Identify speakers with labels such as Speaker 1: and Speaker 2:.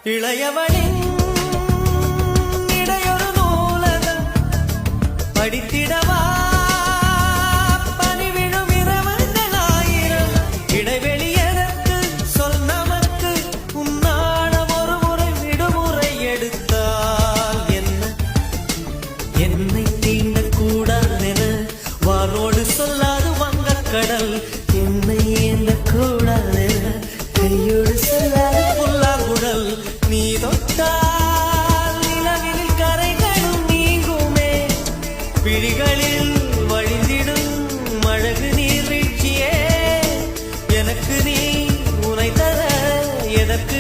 Speaker 1: இளையவனின் இடையொரு நூலகம் படித்திடவா பணிவிடும் இரவுகள் ஆயிரம் இடைவெளி எதற்கு சொல் நமக்கு உன்னாடம் ஒரு முறை விடுமுறை எடுத்தால் என்ன என்னை தீண்டக்கூடாதென வாரோடு சொல்லாது வங்கக்கடல் என்னை ஏந்தக்கூடாதென கையோடு சொல்லாது புல்லாங்குழல் நீ தொட்டால் நிலவில் கரைகளும் நீங்குமே விழிகளில் வழிந்திடும் அழகு நீர்வீழ்ச்சியே எனக்கு நீ உனை தர எதற்கு